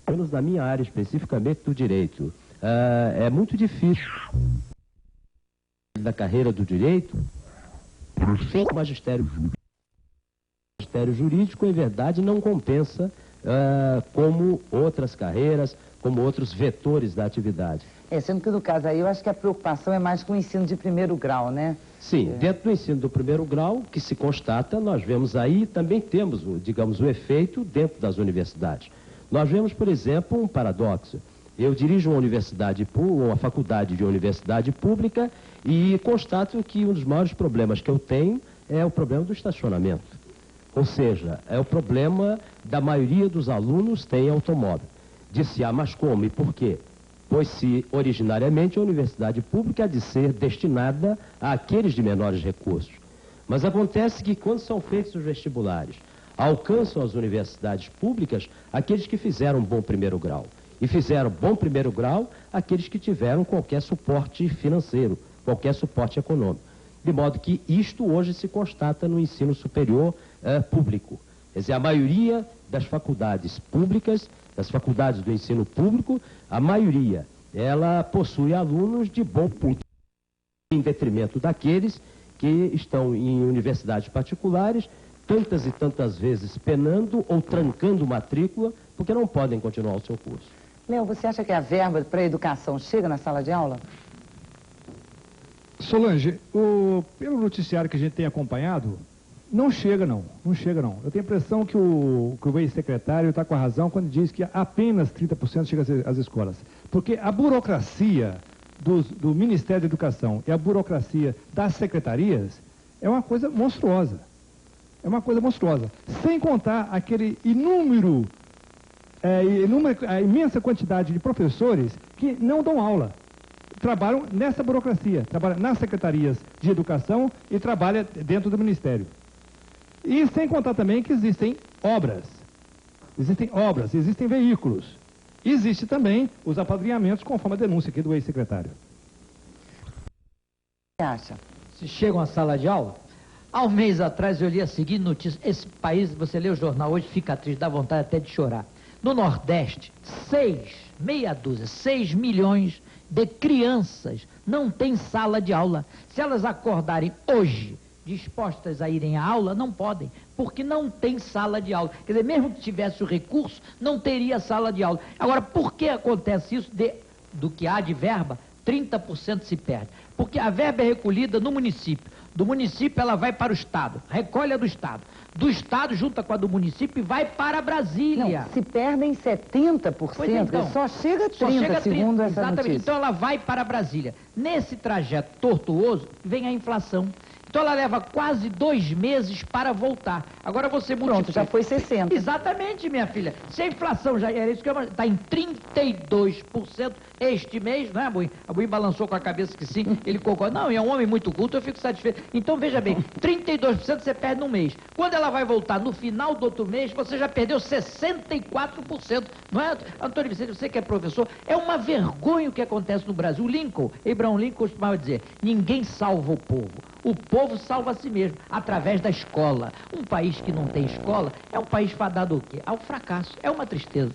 menos na minha área especificamente do direito, é muito difícil da carreira do direito, o magistério jurídico, em verdade, não compensa como outras carreiras, como outros vetores da atividade. Sendo que no caso aí, eu acho que a preocupação é mais com o ensino de primeiro grau, né? Sim, dentro do ensino do primeiro grau, que se constata, nós vemos aí, também temos, digamos, o efeito dentro das universidades. Nós vemos, por exemplo, um paradoxo. Eu dirijo uma faculdade de universidade pública e constato que um dos maiores problemas que eu tenho é o problema do estacionamento. Ou seja, é o problema da maioria dos alunos tem automóvel. Disse, mas como e por quê? Pois se originariamente a universidade pública há de ser destinada àqueles de menores recursos. Mas acontece que quando são feitos os vestibulares, alcançam as universidades públicas aqueles que fizeram bom primeiro grau. E fizeram bom primeiro grau aqueles que tiveram qualquer suporte financeiro, qualquer suporte econômico. De modo que isto hoje se constata no ensino superior público. Quer dizer, a maioria das faculdades públicas, das faculdades do ensino público, a maioria, ela possui alunos de bom ponto, em detrimento daqueles que estão em universidades particulares, tantas e tantas vezes penando ou trancando matrícula, porque não podem continuar o seu curso. Léo, você acha que a verba para a educação chega na sala de aula? Solange, pelo noticiário que a gente tem acompanhado, não chega não. Eu tenho a impressão que o ex-secretário está com a razão quando diz que apenas 30% chega às escolas. Porque a burocracia do Ministério da Educação e a burocracia das secretarias é uma coisa monstruosa. Sem contar aquele a imensa quantidade de professores que não dão aula. Trabalham nessa burocracia, trabalham nas secretarias de educação e trabalham dentro do Ministério. E sem contar também que existem obras, existem veículos. Existe também os apadrinhamentos, conforme a denúncia aqui do ex-secretário. O que acha? Se chegam à sala de aula, há um mês atrás eu li a seguinte notícia. Esse país, você lê o jornal hoje, fica triste, dá vontade até de chorar. No Nordeste, 6 milhões de crianças não têm sala de aula. Se elas acordarem hoje dispostas a irem à aula, não podem, porque não tem sala de aula. Quer dizer, mesmo que tivesse o recurso, não teria sala de aula. Agora, por que acontece isso? Do que há de verba, 30% se perde. Porque a verba é recolhida no município. Do município ela vai para o Estado, recolhe a do Estado. Do Estado junta com a do município e vai para Brasília. Não, se perdem 70%, então, só chega 30%, segundo essa exatamente. Notícia. Então ela vai para Brasília. Nesse trajeto tortuoso, vem a inflação. Então ela leva quase 2 meses para voltar. Agora você multiplica. Pronto, já foi 60%. Exatamente, minha filha. Se a inflação já era isso que eu ia está em 32% este mês, não é, Abuim? Abuim balançou com a cabeça que sim, ele concorda. Não, é um homem muito culto, eu fico satisfeito. Então, veja bem, 32% você perde num mês. Quando ela vai voltar no final do outro mês, você já perdeu 64%. Não é, Antônio Vicente, você que é professor, é uma vergonha o que acontece no Brasil. Abraham Lincoln costumava dizer, ninguém salva o povo. O povo salva a si mesmo, através da escola. Um país que não tem escola é um país fadado ao quê? Ao fracasso. É uma tristeza.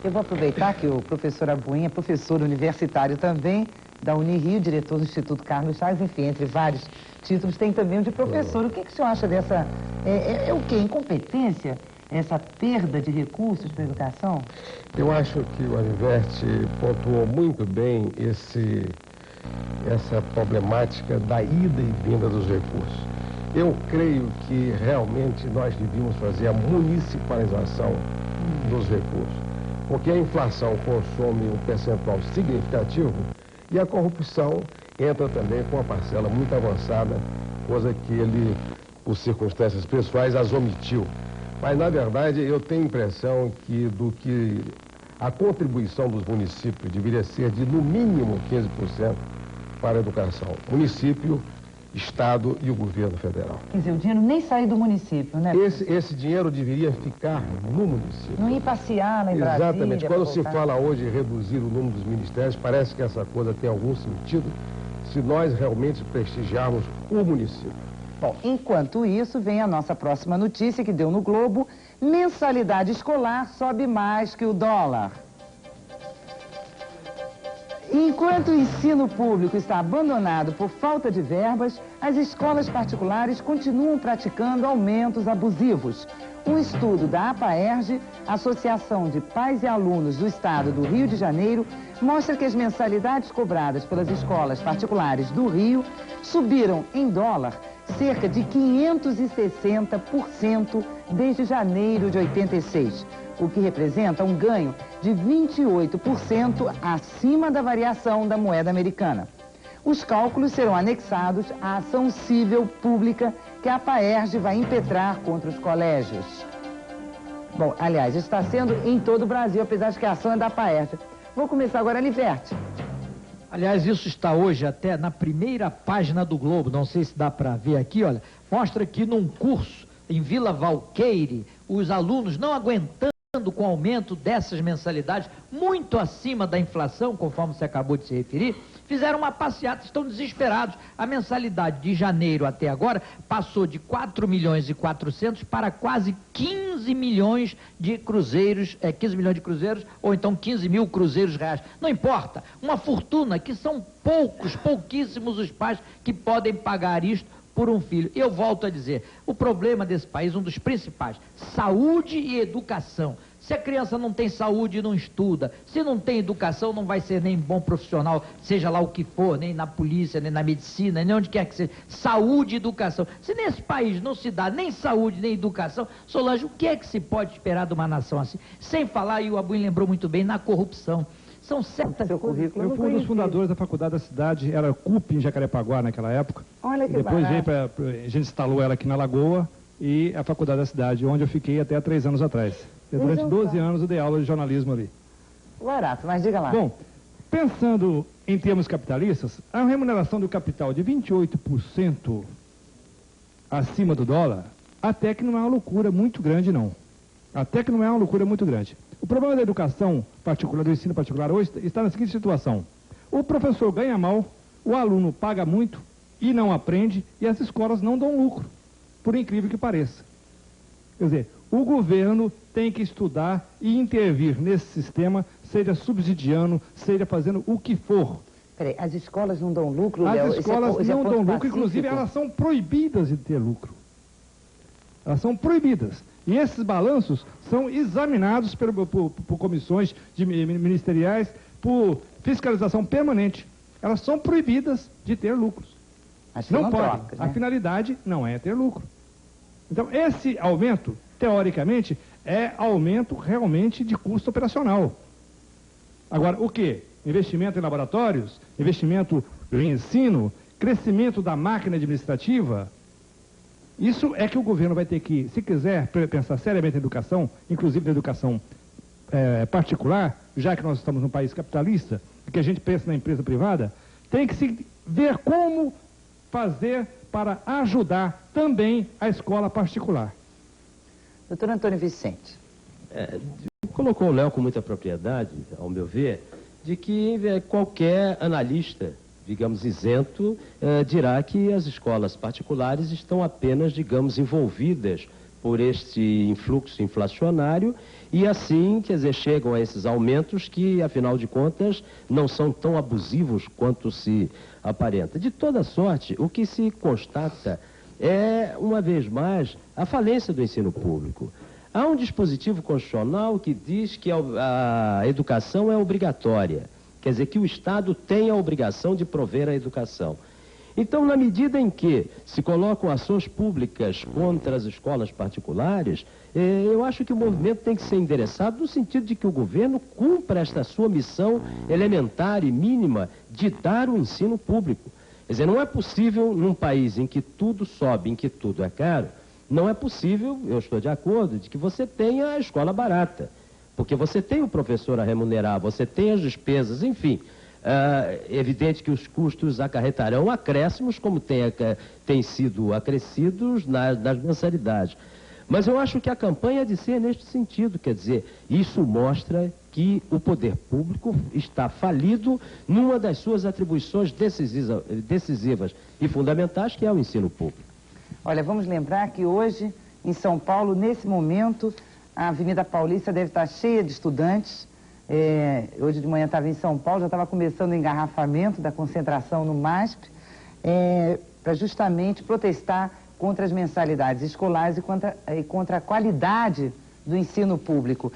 Eu vou aproveitar que o professor Abuim é professor universitário também, da Unirio, diretor do Instituto Carlos Chagas, enfim, entre vários títulos, tem também o de professor. O que o senhor acha dessa... É o quê? Incompetência? Essa perda de recursos para a educação? Eu acho que o Aniverte pontuou muito bem essa problemática da ida e vinda dos recursos. Eu creio que realmente nós devíamos fazer a municipalização dos recursos, porque a inflação consome um percentual significativo e a corrupção entra também com uma parcela muito avançada, coisa que ele, por circunstâncias pessoais, as omitiu. Mas, na verdade, eu tenho a impressão que a contribuição dos municípios deveria ser de, no mínimo, 15% para a educação. Município, Estado e o governo federal. Quer dizer, o dinheiro nem sai do município, né? Esse dinheiro deveria ficar no município. Não ir passear lá em Brasília. Exatamente. Quando se fala hoje em reduzir o número dos ministérios, parece que essa coisa tem algum sentido se nós realmente prestigiarmos o município. Bom, enquanto isso, vem a nossa próxima notícia que deu no Globo. Mensalidade escolar sobe mais que o dólar. Enquanto o ensino público está abandonado por falta de verbas, as escolas particulares continuam praticando aumentos abusivos. Um estudo da APAERJ, Associação de Pais e Alunos do Estado do Rio de Janeiro, mostra que as mensalidades cobradas pelas escolas particulares do Rio subiram em dólar cerca de 560% desde janeiro de 86, o que representa um ganho de 28% acima da variação da moeda americana. Os cálculos serão anexados à ação civil pública que a APAERJ vai impetrar contra os colégios. Bom, aliás, está sendo em todo o Brasil, apesar de que a ação é da APAERJ. Vou começar agora, Liverte. Aliás, isso está hoje até na primeira página do Globo, não sei se dá para ver aqui, olha, mostra que num curso em Vila Valqueire, os alunos não aguentando com o aumento dessas mensalidades, muito acima da inflação, conforme você acabou de se referir, fizeram uma passeata, estão desesperados. A mensalidade de janeiro até agora passou de 4 milhões e 400 para quase 15 milhões de cruzeiros, 15 milhões de cruzeiros, ou então 15 mil cruzeiros reais. Não importa, uma fortuna que são pouquíssimos os pais que podem pagar isto por um filho. Eu volto a dizer, o problema desse país, um dos principais, saúde e educação. Se a criança não tem saúde, não estuda. Se não tem educação, não vai ser nem bom profissional, seja lá o que for, nem na polícia, nem na medicina, nem onde quer que seja. Saúde e educação. Se nesse país não se dá nem saúde, nem educação, Solange, o que é que se pode esperar de uma nação assim? Sem falar, e o Abuin lembrou muito bem, na corrupção. São certas coisas. Eu fui um dos fundadores da faculdade da cidade, era CUP em Jacarepaguá naquela época. Olha que depois barato. a gente instalou ela aqui na Lagoa e a faculdade da cidade, onde eu fiquei até 3 anos atrás. E durante 12 anos eu dei aula de jornalismo ali. Barato, mas diga lá. Bom, pensando em termos capitalistas, a remuneração do capital de 28% acima do dólar, até que não é uma loucura muito grande, não. Até que não é uma loucura muito grande. O problema da educação particular, do ensino particular hoje, está na seguinte situação. O professor ganha mal, o aluno paga muito e não aprende, e as escolas não dão lucro, por incrível que pareça. Quer dizer, o governo tem que estudar e intervir nesse sistema, seja subsidiando, seja fazendo o que for. Peraí, as escolas não dão lucro, Léo? As escolas não dão lucro, inclusive elas são proibidas de ter lucro. Elas são proibidas. E esses balanços são examinados por comissões ministeriais, por fiscalização permanente. Elas são proibidas de ter lucros. Não podem. Né? A finalidade não é ter lucro. Então, esse aumento, teoricamente, é aumento realmente de custo operacional. Agora, o quê? Investimento em laboratórios, investimento em ensino, crescimento da máquina administrativa. Isso é que o governo vai ter que, se quiser pensar seriamente na educação, inclusive na educação particular, já que nós estamos num país capitalista, e que a gente pensa na empresa privada, tem que se ver como fazer para ajudar também a escola particular. Doutor Antônio Vicente. Colocou o Léo com muita propriedade, ao meu ver, de que qualquer analista, digamos, isento, dirá que as escolas particulares estão apenas, digamos, envolvidas por este influxo inflacionário e assim, quer dizer, chegam a esses aumentos que, afinal de contas, não são tão abusivos quanto se aparenta. De toda sorte, o que se constata é, uma vez mais, a falência do ensino público. Há um dispositivo constitucional que diz que a educação é obrigatória. Quer dizer, que o Estado tem a obrigação de prover a educação. Então, na medida em que se colocam ações públicas contra as escolas particulares, eu acho que o movimento tem que ser endereçado no sentido de que o governo cumpra esta sua missão elementar e mínima de dar o ensino público. Quer dizer, não é possível, num país em que tudo sobe, em que tudo é caro, não é possível, eu estou de acordo, de que você tenha a escola barata. Porque você tem o professor a remunerar, você tem as despesas, enfim. É evidente que os custos acarretarão acréscimos, como têm sido acrescidos nas mensalidades. Mas eu acho que a campanha é de ser neste sentido, quer dizer, isso mostra que o poder público está falido numa das suas atribuições decisivas e fundamentais, que é o ensino público. Olha, vamos lembrar que hoje, em São Paulo, nesse momento, a Avenida Paulista deve estar cheia de estudantes Hoje de manhã estava em São Paulo, já estava começando o engarrafamento da concentração no MASP, para justamente protestar contra as mensalidades escolares e contra a qualidade do ensino público.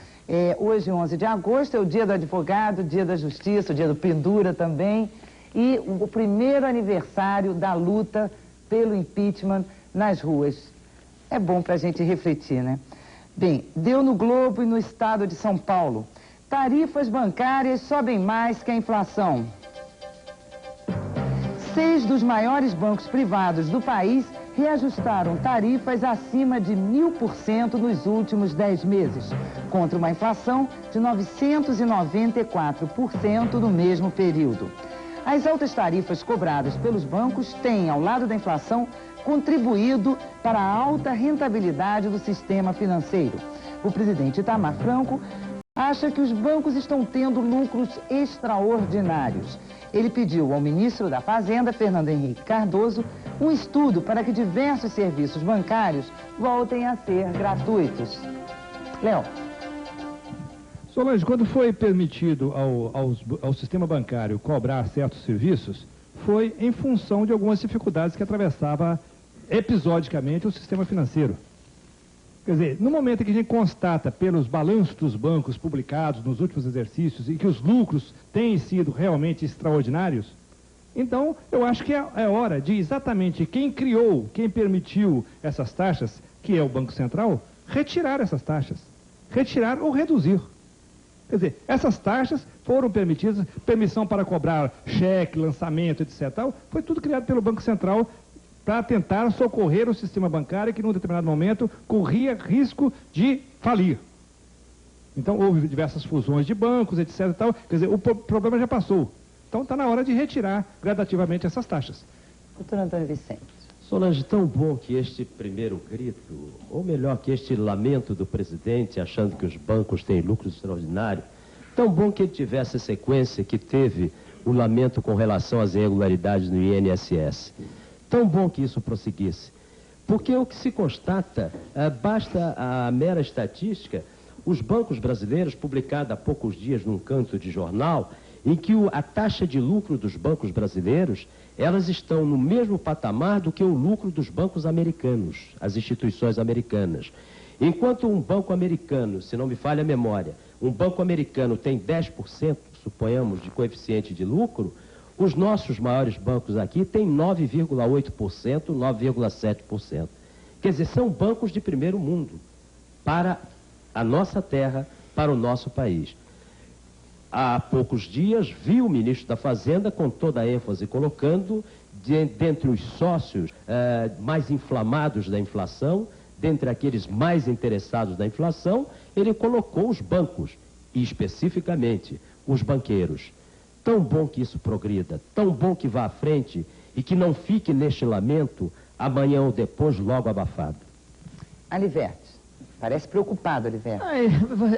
Hoje, 11 de agosto, é o dia do advogado, dia da justiça, o dia do pendura também, e o primeiro aniversário da luta pelo impeachment nas ruas. É bom para a gente refletir, né? Bem, deu no Globo e no estado de São Paulo. Tarifas bancárias sobem mais que a inflação. 6 dos maiores bancos privados do país reajustaram tarifas acima de 1000% nos últimos 10 meses, contra uma inflação de 994% no mesmo período. As altas tarifas cobradas pelos bancos têm, ao lado da inflação, contribuído para a alta rentabilidade do sistema financeiro. O presidente Itamar Franco acha que os bancos estão tendo lucros extraordinários. Ele pediu ao ministro da Fazenda, Fernando Henrique Cardoso, um estudo para que diversos serviços bancários voltem a ser gratuitos. Léo. Solange, quando foi permitido ao sistema bancário cobrar certos serviços, foi em função de algumas dificuldades que atravessava episodicamente o sistema financeiro. Quer dizer, no momento em que a gente constata pelos balanços dos bancos publicados nos últimos exercícios e que os lucros têm sido realmente extraordinários, então eu acho que é hora de exatamente quem criou, quem permitiu essas taxas, que é o Banco Central, retirar essas taxas. Retirar ou reduzir. Quer dizer, essas taxas foram permitidas, permissão para cobrar cheque, lançamento, etc. Foi tudo criado pelo Banco Central para tentar socorrer o sistema bancário que, num determinado momento, corria risco de falir. Então, houve diversas fusões de bancos, etc. Quer dizer, o problema já passou. Então, está na hora de retirar gradativamente essas taxas. Doutor Antônio Vicente. Solange, tão bom que este primeiro grito, ou melhor, que este lamento do presidente, achando que os bancos têm lucros extraordinários, tão bom que ele tivesse a sequência que teve o lamento com relação às irregularidades no INSS. Tão bom que isso prosseguisse. Porque o que se constata, basta a mera estatística, os bancos brasileiros, publicada há poucos dias num canto de jornal, em que a taxa de lucro dos bancos brasileiros, elas estão no mesmo patamar do que o lucro dos bancos americanos, as instituições americanas. Enquanto um banco americano, se não me falha a memória, um banco americano tem 10%, suponhamos, de coeficiente de lucro, os nossos maiores bancos aqui têm 9,8%, 9,7%. Quer dizer, são bancos de primeiro mundo para a nossa terra, para o nosso país. Há poucos dias, vi o ministro da Fazenda com toda a ênfase colocando, dentre os sócios mais inflamados da inflação, dentre aqueles mais interessados da inflação, ele colocou os bancos, e especificamente os banqueiros. Tão bom que isso progrida, tão bom que vá à frente e que não fique neste lamento amanhã ou depois logo abafado. Aliverte. Parece preocupado, Aliverte.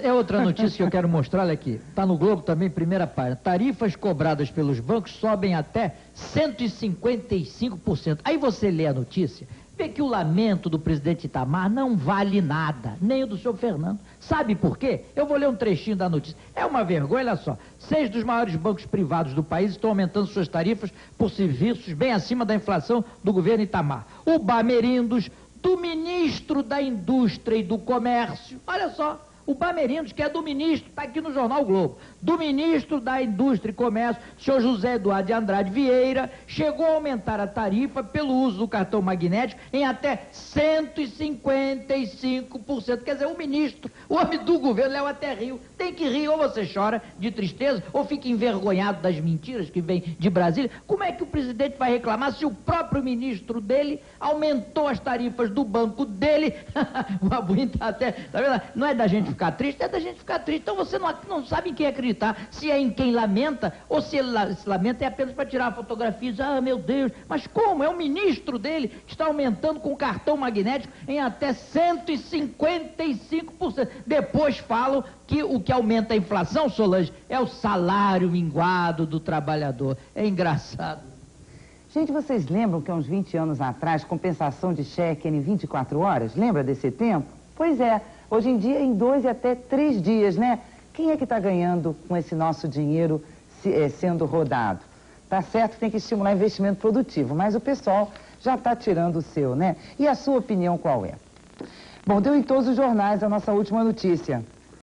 É outra notícia que eu quero mostrar, olha aqui. Está no Globo também, primeira página. Tarifas cobradas pelos bancos sobem até 155%. Aí você lê a notícia, vê que o lamento do presidente Itamar não vale nada, nem o do senhor Fernando. Sabe por quê? Eu vou ler um trechinho da notícia. É uma vergonha, olha só. 6 dos maiores bancos privados do país estão aumentando suas tarifas por serviços bem acima da inflação do governo Itamar. O Bamerindos, do ministro da Indústria e do Comércio, olha só, o Bamerindos, que é do ministro, está aqui no Jornal Globo, do ministro da Indústria e Comércio, senhor José Eduardo de Andrade Vieira, chegou a aumentar a tarifa pelo uso do cartão magnético em até 155%. Quer dizer, o ministro, o homem do governo, leva até rio. Tem que rir, ou você chora de tristeza, ou fica envergonhado das mentiras que vêm de Brasília. Como é que o presidente vai reclamar se o próprio ministro dele aumentou as tarifas do banco dele? O Abuim está até, tá vendo? Não é da gente ficar triste, é da gente ficar triste. Então você não sabe em quem acreditar, se é em quem lamenta, ou se ele se lamenta é apenas para tirar a fotografia e dizer, ah, meu Deus, mas como? É o ministro dele que está aumentando com o cartão magnético em até 155%. Depois falam que o que aumenta a inflação, Solange, é o salário minguado do trabalhador. É engraçado. Gente, vocês lembram que há uns 20 anos atrás, compensação de cheque era em 24 horas? Lembra desse tempo? Pois é, hoje em dia em 2 e até 3 dias, né? Quem é que está ganhando com esse nosso dinheiro sendo rodado? Tá certo que tem que estimular investimento produtivo, mas o pessoal já está tirando o seu, né? E a sua opinião qual é? Bom, deu em todos os jornais a nossa última notícia.